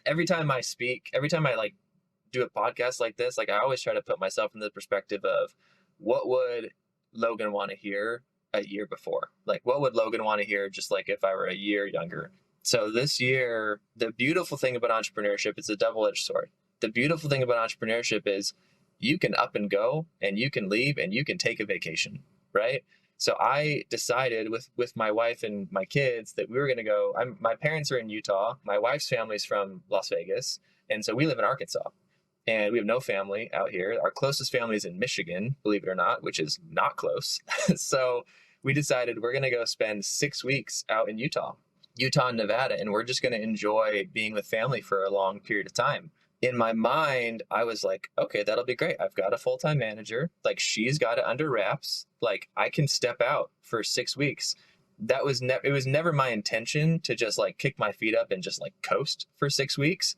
every time I speak, every time I like do a podcast like this, like I always try to put myself in the perspective of what would Logan want to hear a year before? Like what would Logan want to hear just like if I were a year younger? So this year, the beautiful thing about entrepreneurship, it's a double-edged sword. The beautiful thing about entrepreneurship is you can up and go and you can leave and you can take a vacation, right? So I decided with my wife and my kids that we were going to go. My parents are in Utah. My wife's family's from Las Vegas. And so we live in Arkansas. And we have no family out here. Our closest family is in Michigan, believe it or not, which is not close. So we decided we're going to go spend 6 weeks out in Utah and Nevada, and we're just going to enjoy being with family for a long period of time. In my mind, I was like, okay, that'll be great. I've got a full-time manager. Like she's got it under wraps. Like I can step out for 6 weeks. It was never my intention to just like kick my feet up and just like coast for 6 weeks.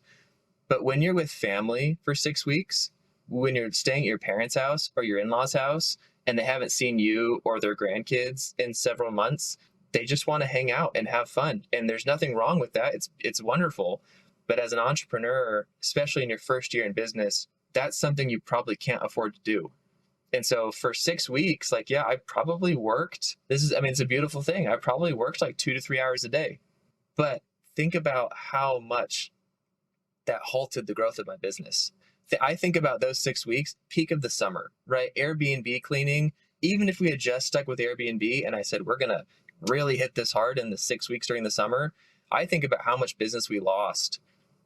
But when you're with family for 6 weeks, when you're staying at your parents' house or your in-laws' house, and they haven't seen you or their grandkids in several months, they just want to hang out and have fun. And there's nothing wrong with that. It's wonderful. But as an entrepreneur, especially in your first year in business, that's something you probably can't afford to do. And so for 6 weeks, like, yeah, I probably worked. It's a beautiful thing. I probably worked like 2 to 3 hours a day. But think about how much that halted the growth of my business. I think about those 6 weeks, peak of the summer, right? Airbnb cleaning. Even if we had just stuck with Airbnb and I said, we're going to really hit this hard in the 6 weeks during the summer, I think about how much business we lost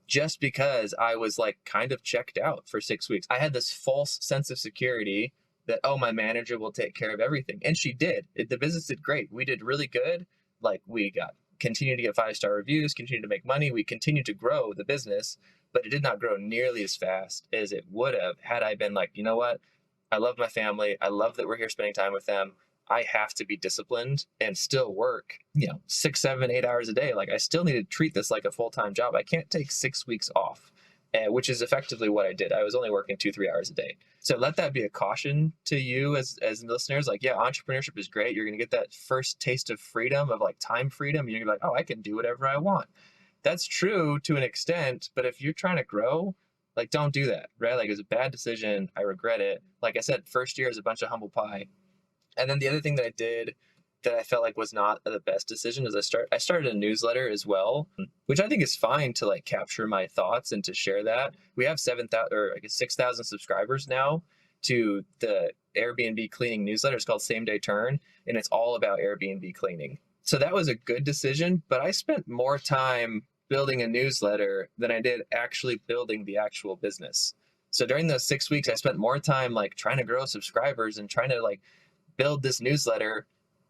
just because I was like kind of checked out for 6 weeks. I had this false sense of security that, oh, my manager will take care of everything. And she did. The business did great. We did really good. Like we continued to get 5-star reviews, continued to make money. We continued to grow the business, but it did not grow nearly as fast as it would have had I been like, you know what? I love my family. I love that we're here spending time with them. I have to be disciplined and still work, 6, 7, 8 hours a day. Like I still need to treat this like a full-time job. I can't take 6 weeks off, which is effectively what I did. I was only working 2, 3 hours a day. So let that be a caution to you as listeners. Like, yeah, entrepreneurship is great. You're going to get that first taste of freedom, of like time freedom. You're going to be like, oh, I can do whatever I want. That's true to an extent. But if you're trying to grow, like, don't do that, right? Like, it was a bad decision. I regret it. Like I said, first year is a bunch of humble pie. And then the other thing that I did that I felt like was not the best decision is I started a newsletter as well, which I think is fine to like capture my thoughts and to share that. We have 6,000 subscribers now to the Airbnb cleaning newsletter. It's called Same Day Turn, and it's all about Airbnb cleaning. So that was a good decision, but I spent more time building a newsletter than I did actually building the actual business. So during those 6 weeks, I spent more time like trying to grow subscribers and trying to like build this newsletter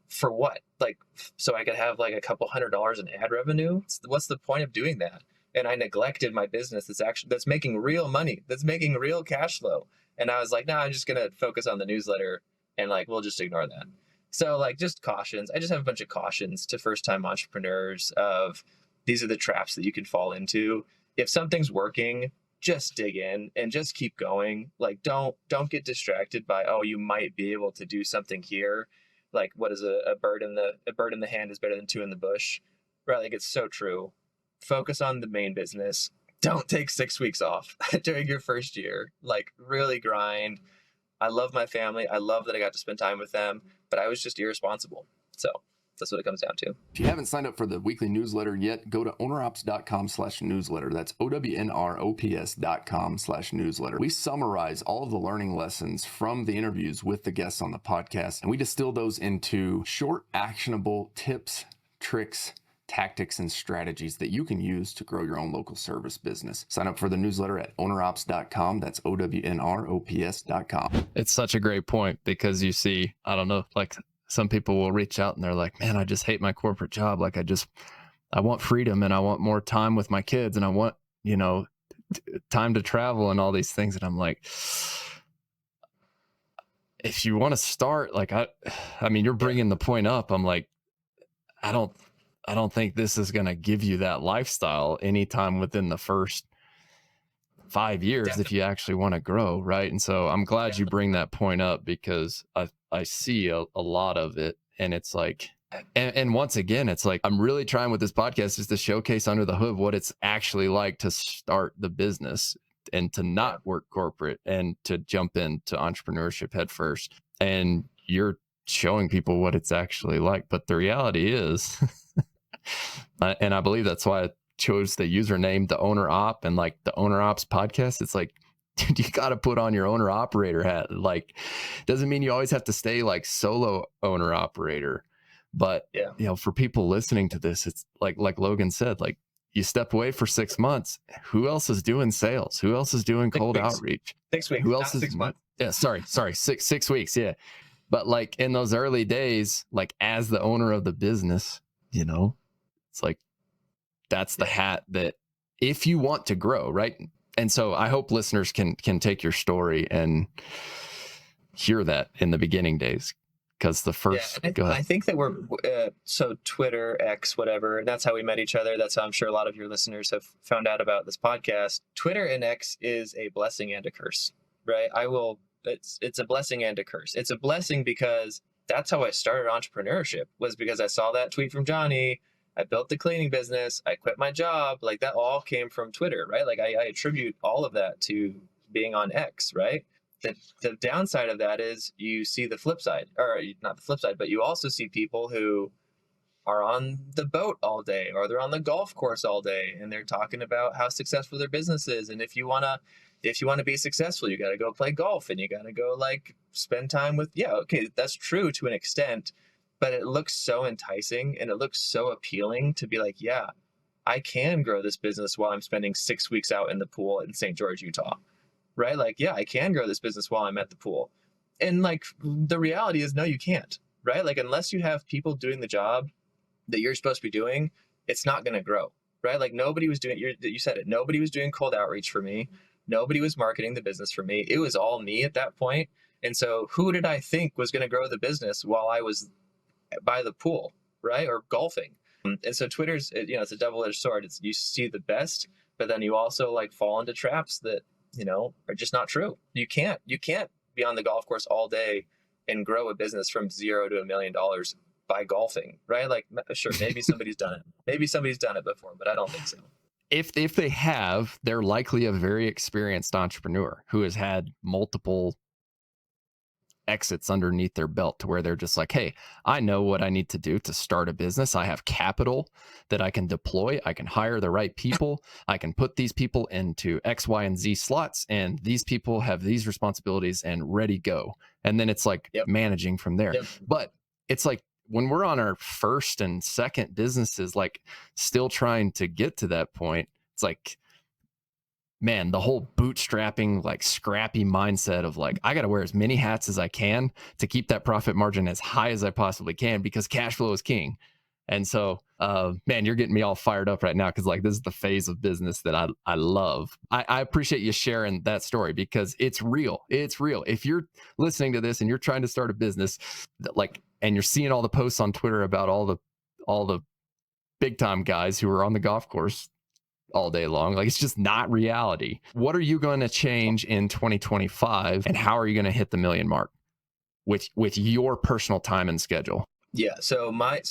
for what? Like, so I could have like a couple $100 in ad revenue? What's the point of doing that? and I neglected my business that's making real money, that's making real cash flow. And I was like, no, I'm just gonna focus on the newsletter, and like we'll just ignore that. So like just cautions. I just have a bunch of cautions to first time entrepreneurs of these are the traps that you can fall into. If something's working, just dig in and just keep going. Like don't get distracted by, oh, you might be able to do something here. Like what is a bird in the hand is better than two in the bush. Right? Like it's so true. Focus on the main business. Don't take 6 weeks off during your first year. Like really grind. I love my family. I love that I got to spend time with them, but I was just irresponsible. So that's what it comes down to. If you haven't signed up for the weekly newsletter yet, go to ownerops.com/newsletter. That's OWNROPS.com/newsletter. We summarize all of the learning lessons from the interviews with the guests on the podcast, and we distill those into short, actionable tips, tricks, tactics, and strategies that you can use to grow your own local service business. Sign up for the newsletter at ownerops.com. That's OWNROPS.com. It's such a great point because you see, I don't know, like some people will reach out and they're like, man, I just hate my corporate job. Like I want freedom and I want more time with my kids and I want, time to travel and all these things. And I'm like, if you want to start, like, I mean, you're bringing the point up. I'm like, I don't think this is going to give you that lifestyle anytime within the first 5 years. Definitely. If you actually want to grow. Right. And so I'm glad you bring that point up because I see a lot of it, and it's like, and once again, it's like, I'm really trying with this podcast is to showcase under the hood what it's actually like to start the business and to not work corporate and to jump into entrepreneurship head first. And you're showing people what it's actually like. But the reality is, and I believe that's why I chose the username, the Owner Op, and like the Owner Ops podcast. It's like, dude, you got to put on your owner operator hat. Like, doesn't mean you always have to stay like solo owner operator. But, for people listening to this, it's like Logan said, like you step away for 6 months. Who else is doing sales? Who else is doing cold outreach? 6 weeks. Who else is 6 months? Yeah. Sorry. 6 weeks. Yeah. But like in those early days, like as the owner of the business, it's like, that's the hat that if you want to grow, right? And so I hope listeners can take your story and hear that in the beginning days. Because the first, I think that we're, so Twitter, X, whatever, that's how we met each other. That's how I'm sure a lot of your listeners have found out about this podcast. Twitter and X is a blessing and a curse, right? It's a blessing and a curse. It's a blessing because that's how I started entrepreneurship, was because I saw that tweet from Johnny. I built the cleaning business. I quit my job. Like that all came from Twitter, right? Like I attribute all of that to being on X, right? The downside of that is you see the flip side, or not the flip side, but you also see people who are on the boat all day, or they're on the golf course all day, and they're talking about how successful their business is. And if you want to be successful, you got to go play golf and you got to go like spend time with, okay, that's true to an extent. But it looks so enticing and it looks so appealing to be like, yeah, I can grow this business while I'm spending 6 weeks out in the pool in St. George, Utah, right? Like, yeah, I can grow this business while I'm at the pool. And like, the reality is, no, you can't, right? Like, unless you have people doing the job that you're supposed to be doing, it's not going to grow, right? Like nobody was doing, you said it, nobody was doing cold outreach for me. Nobody was marketing the business for me. It was all me at that point. And so who did I think was going to grow the business while I was by the pool, right? Or golfing. And so Twitter's, it's a double-edged sword. It's, you see the best, but then you also like fall into traps that, are just not true. You can't be on the golf course all day and grow a business from $0 to $1 million by golfing, right? Like, sure, maybe somebody's done it. Maybe somebody's done it before, but I don't think so. If they have, they're likely a very experienced entrepreneur who has had multiple exits underneath their belt to where they're just like, hey, I know what I need to do to start a business. I have capital that I can deploy. I can hire the right people. I can put these people into X, Y, and Z slots. And these people have these responsibilities and ready, go. And then it's like managing from there. But it's like when we're on our first and second businesses, like still trying to get to that point, it's like, man, the whole bootstrapping, like scrappy mindset of like, I got to wear as many hats as I can to keep that profit margin as high as I possibly can because cash flow is king. And so, man, you're getting me all fired up right now because like this is the phase of business that I love. I appreciate you sharing that story because it's real. It's real. If you're listening to this and you're trying to start a business, like, and you're seeing all the posts on Twitter about all the big time guys who are on the golf course all day long, like it's just not reality. What are you going to change in 2025, and how are you going to hit the million mark with your personal time and schedule? Yeah. So I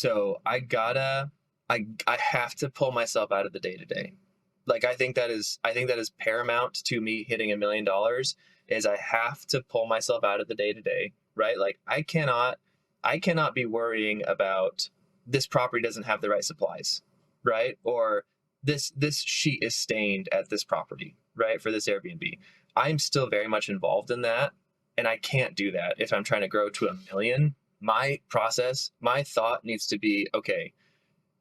have to pull myself out of the day to day. Like I think that is paramount to me hitting $1 million is I have to pull myself out of the day to day, right? Like I cannot be worrying about this property doesn't have the right supplies, right? Or this sheet is stained at this property, right? For this Airbnb. I'm still very much involved in that. And I can't do that if I'm trying to grow to 1 million. My thought needs to be, okay,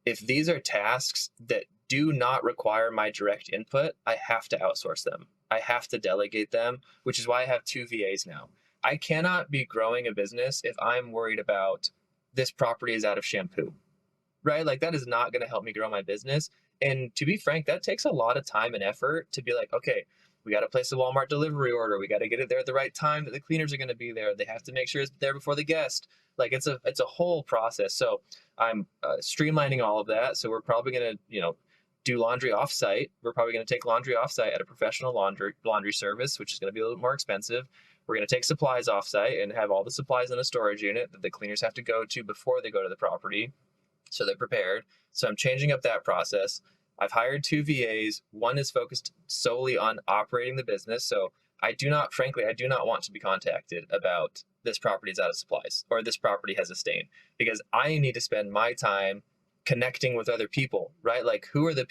if these are tasks that do not require my direct input, I have to outsource them. I have to delegate them, which is why I have 2 VAs now. I cannot be growing a business if I'm worried about this property is out of shampoo, right? Like that is not going to help me grow my business. And to be frank, that takes a lot of time and effort to be like, okay, we got to place a Walmart delivery order. We got to get it there at the right time that the cleaners are going to be there. They have to make sure it's there before the guest. Like it's a whole process. So I'm streamlining all of that. So we're probably going to, do laundry offsite. We're probably going to take laundry offsite at a professional laundry service, which is going to be a little more expensive. We're going to take supplies offsite and have all the supplies in a storage unit that the cleaners have to go to before they go to the property, so they're prepared. So I'm changing up that process. I've hired 2 VAs. One is focused solely on operating the business. So I do not want to be contacted about this property is out of supplies or this property has a stain, because I need to spend my time connecting with other people, right? Like who are the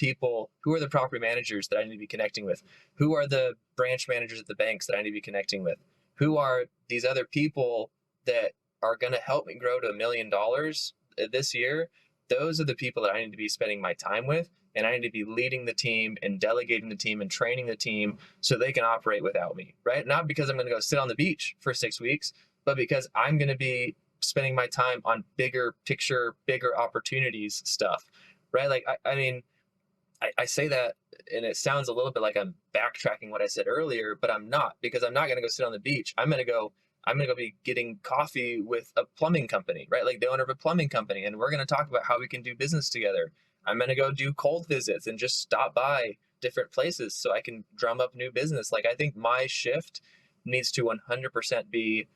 property managers that I need to be connecting with? Who are the branch managers at the banks that I need to be connecting with? Who are these other people that are going to help me grow to $1 million this year? Those are the people that I need to be spending my time with, and I need to be leading the team and delegating the team and training the team so they can operate without me, right? Not because I'm going to go sit on the beach for 6 weeks, but because I'm going to be spending my time on bigger picture, bigger opportunities stuff, right? Like, I say that and it sounds a little bit like I'm backtracking what I said earlier, but I'm not, because I'm not going to go sit on the beach. I'm going to go be getting coffee with a plumbing company, right? Like the owner of a plumbing company. And we're going to talk about how we can do business together. I'm going to go do cold visits and just stop by different places so I can drum up new business. Like I think my shift needs to 100% be,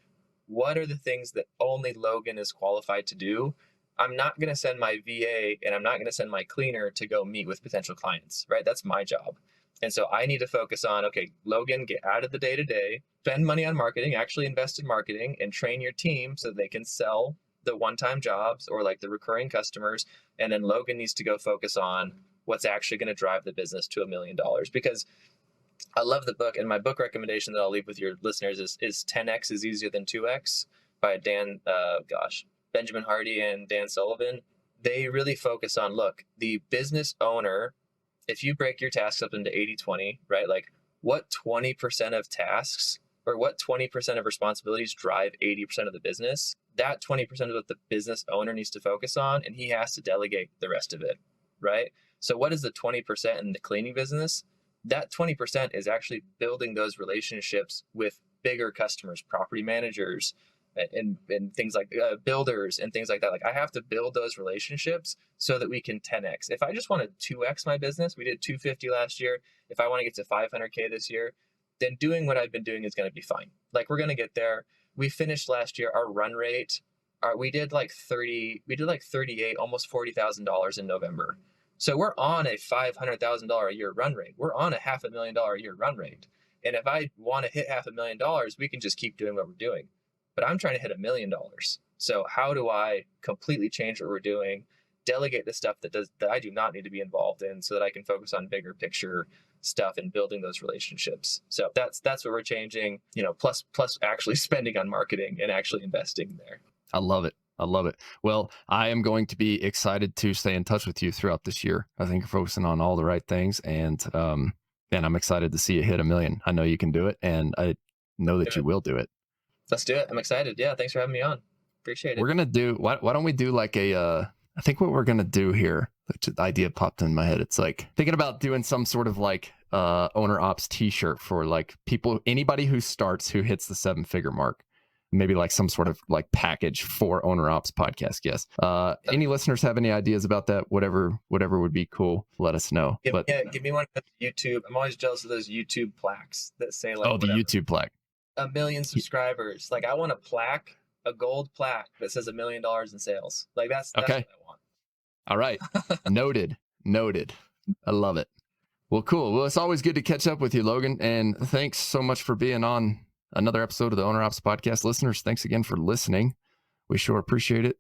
what are the things that only Logan is qualified to do? I'm not going to send my VA and I'm not going to send my cleaner to go meet with potential clients, right? That's my job. And so I need to focus on, okay, Logan, get out of the day to day, spend money on marketing, actually invest in marketing and train your team so they can sell the one-time jobs or like the recurring customers. And then Logan needs to go focus on what's actually going to drive the business to $1 million. Because I love the book, and my book recommendation that I'll leave with your listeners is 10X is Easier Than 2X by Benjamin Hardy and Dan Sullivan. They really focus on, look, the business owner, if you break your tasks up into 80-20, right? Like what 20% of tasks or what 20% of responsibilities drive 80% of the business? That 20% is what the business owner needs to focus on, and he has to delegate the rest of it, right? So what is the 20% in the cleaning business? That 20% is actually building those relationships with bigger customers, property managers, and things like builders and things like that. Like I have to build those relationships so that we can 10X. If I just want to 2X my business, we did 250 last year. If I want to get to 500K this year, then doing what I've been doing is going to be fine. Like we're going to get there. We finished last year, our run rate, we did like 38, almost $40,000 in November. So we're on a $500,000 a year run rate. We're on a $500,000 a year run rate. And if I want to hit $500,000, we can just keep doing what we're doing. But I'm trying to hit $1 million. So how do I completely change what we're doing, delegate the stuff that I do not need to be involved in, so that I can focus on bigger picture stuff and building those relationships? So that's what we're changing, plus actually spending on marketing and actually investing there. I love it. I love it. Well, I am going to be excited to stay in touch with you throughout this year. I think you're focusing on all the right things, and I'm excited to see you hit 1 million. I know you can do it, and I know that you will do it. Let's do it. I'm excited. Yeah. Thanks for having me on. Appreciate it. We're going to do, why don't we do like a I think what we're going to do here, the idea popped in my head. It's like thinking about doing some sort of like owner ops t-shirt for like people, anybody who starts, who hits the 7-figure mark, maybe like some sort of like package for owner ops podcast guests. Any listeners have any ideas about that? Whatever would be cool, let us know. Give me one of YouTube. I'm always jealous of those YouTube plaques that say like, the YouTube plaque, 1 million subscribers. Like I want a plaque, a gold plaque that says $1 million in sales. Like that's okay. What I want. All right. Noted. I love it. Well, cool. Well, it's always good to catch up with you, Logan. And thanks so much for being on another episode of the Owner Ops Podcast. Listeners, thanks again for listening. We sure appreciate it.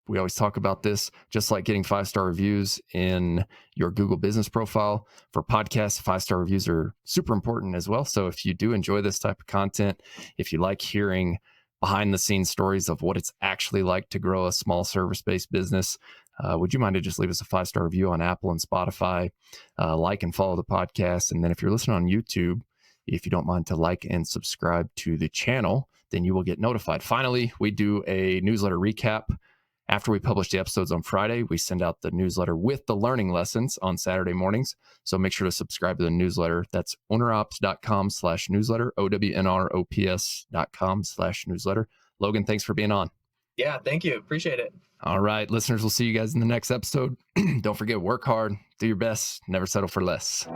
We always talk about this, just like getting 5-star reviews in your Google business profile. For podcasts, 5-star reviews are super important as well. So if you do enjoy this type of content, if you like hearing behind the scenes stories of what it's actually like to grow a small service-based business, would you mind to just leave us a 5-star review on Apple and Spotify, like and follow the podcast. And then if you're listening on YouTube, if you don't mind to like and subscribe to the channel, then you will get notified. Finally, we do a newsletter recap. After we publish the episodes on Friday, we send out the newsletter with the learning lessons on Saturday mornings. So make sure to subscribe to the newsletter. That's ownerops.com/newsletter, OWNROPS.com/newsletter. Logan, thanks for being on. Yeah, thank you. Appreciate it. All right, listeners, we'll see you guys in the next episode. Don't forget, work hard, do your best, never settle for less.